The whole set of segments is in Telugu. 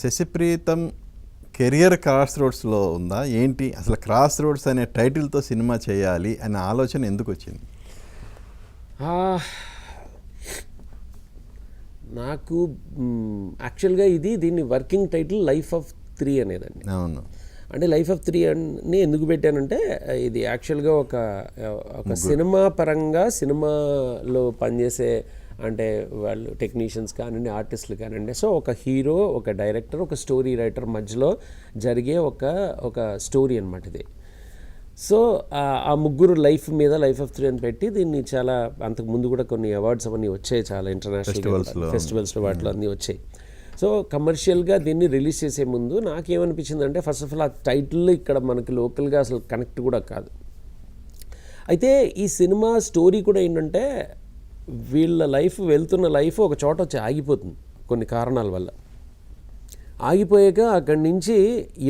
శశిప్రీతం కెరియర్ క్రాస్ రోడ్స్లో ఉందా ఏంటి? అసలు క్రాస్ రోడ్స్ అనే టైటిల్తో సినిమా చేయాలి అనే ఆలోచన ఎందుకు వచ్చింది? నాకు యాక్చువల్గా దీన్ని వర్కింగ్ టైటిల్ లైఫ్ ఆఫ్ 3 అనేదండి. అవును. అంటే లైఫ్ ఆఫ్ 3 అని ఎందుకు పెట్టానంటే ఇది యాక్చువల్గా ఒక సినిమా పరంగా సినిమాలో పనిచేసే అంటే వాళ్ళు టెక్నీషియన్స్ కానివ్వండి, ఆర్టిస్టులు కానివ్వండి, సో ఒక హీరో, ఒక డైరెక్టర్, ఒక స్టోరీ రైటర్ మధ్యలో జరిగే ఒక స్టోరీ అనమాట ఇది. సో ఆ ముగ్గురు లైఫ్ మీద లైఫ్ ఆఫ్ 3 అని పెట్టి దీన్ని చాలా అంతకు ముందు కూడా కొన్ని అవార్డ్స్ అవన్నీ వచ్చాయి, చాలా ఇంటర్నేషనల్ ఫెస్టివల్స్లో వాటిలో అన్నీ వచ్చాయి. సో కమర్షియల్గా దీన్ని రిలీజ్ చేసే ముందు నాకేమనిపించిందంటే ఫస్ట్ ఆఫ్ ఆల్ ఆ టైటిల్ ఇక్కడ మనకి లోకల్గా అసలు కనెక్ట్ కూడా కాదు. అయితే ఈ సినిమా స్టోరీ కూడా ఏంటంటే వీళ్ళ లైఫ్ వెళ్తున్న లైఫ్ ఒక చోట వచ్చి ఆగిపోతుంది కొన్ని కారణాల వల్ల. ఆగిపోయాక అక్కడి నుంచి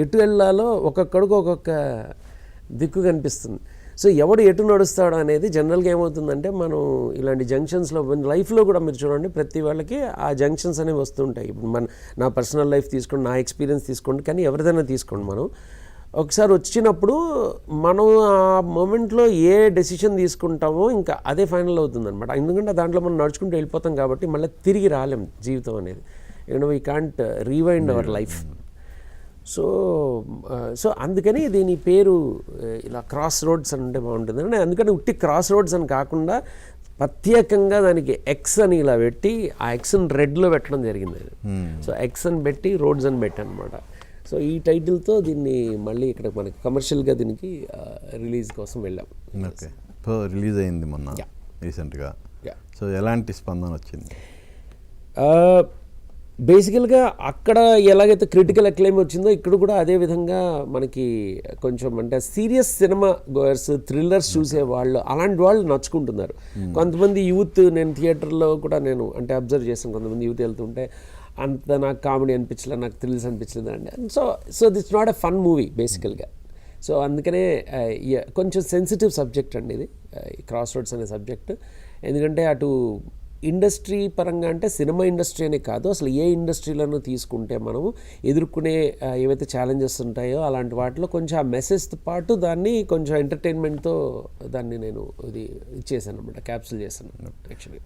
ఎటు వెళ్ళాలో ఒక్కొక్కడికి ఒక్కొక్క దిక్కు కనిపిస్తుంది. సో ఎవడు ఎటు నడుస్తాడు అనేది జనరల్గా ఏమవుతుందంటే మనం ఇలాంటి జంక్షన్స్లో లైఫ్లో కూడా మీరు చూడండి ప్రతి వాళ్ళకి ఆ జంక్షన్స్ అనేవి వస్తుంటాయి. ఇప్పుడు నా పర్సనల్ లైఫ్ తీసుకోండి, నా ఎక్స్పీరియన్స్ తీసుకోండి, కానీ ఎవరిదైనా తీసుకోండి, మనం ఒకసారి వచ్చినప్పుడు మనం ఆ మూమెంట్లో ఏ డెసిషన్ తీసుకుంటామో ఇంకా అదే ఫైనల్ అవుతుంది అనమాట. ఎందుకంటే దాంట్లో మనం నడుచుకుంటూ వెళ్ళిపోతాం కాబట్టి మళ్ళీ తిరిగి రాలేం జీవితం అనేది. We can't rewind our life. So అందుకని దీని పేరు ఇలా క్రాస్ రోడ్స్ అని ఉంటే బాగుంటుంది అని. అందుకని ఉట్టి క్రాస్ రోడ్స్ అని కాకుండా ప్రత్యేకంగా దానికి ఎక్స్ అని ఇలా పెట్టి ఆ ఎక్స్ని రెడ్లో పెట్టడం జరిగింది. సో ఎక్స్ అని పెట్టి రోడ్స్ అని పెట్టాను అనమాట. సో ఈ టైటిల్తో దీన్ని మళ్ళీ ఇక్కడ మనకి కమర్షియల్గా దీనికి రిలీజ్ కోసం వెళ్ళాం. ఓకే. సో రిలీజ్ అయింది మొన్న రీసెంట్గా. సో ఎలాంటి స్పందన వచ్చింది? బేసికల్గా అక్కడ ఎలాగైతే క్రిటికల్ అక్లైమ్ వచ్చిందో ఇక్కడ కూడా అదే విధంగా మనకి కొంచెం అంటే సీరియస్ సినిమా గోయర్స్, థ్రిల్లర్స్ చూసేవాళ్ళు అలాంటి వాళ్ళు నచ్చుకుంటున్నారు. కొంతమంది యూత్, నేను థియేటర్లో కూడా నేను అంటే అబ్జర్వ్ చేశాను, కొంతమంది యూత్ వెళ్తుంటే అంత నాకు కామెడీ అనిపించలేదు, నాకు థ్రిల్స్ అనిపించలేదు అండి. So it's not a fun movie బేసికల్గా. సో అందుకనే కొంచెం సెన్సిటివ్ సబ్జెక్ట్ అండి ఇది, క్రాస్ రోడ్స్ అనే సబ్జెక్ట్. ఎందుకంటే అటు ఇండస్ట్రీ పరంగా అంటే సినిమా ఇండస్ట్రీ అనే కాదు, అసలు ఏ ఇండస్ట్రీలను తీసుకుంటే మనము ఎదుర్కొనే ఏవైతే ఛాలెంజెస్ ఉంటాయో అలాంటి వాటిలో కొంచెం ఆ మెసేజ్తో పాటు దాన్ని కొంచెం ఎంటర్టైన్మెంట్తో దాన్ని నేను ఇది ఇచ్చేసాను అనమాట, క్యాప్సూల్ చేశాను యాక్చువల్లీ.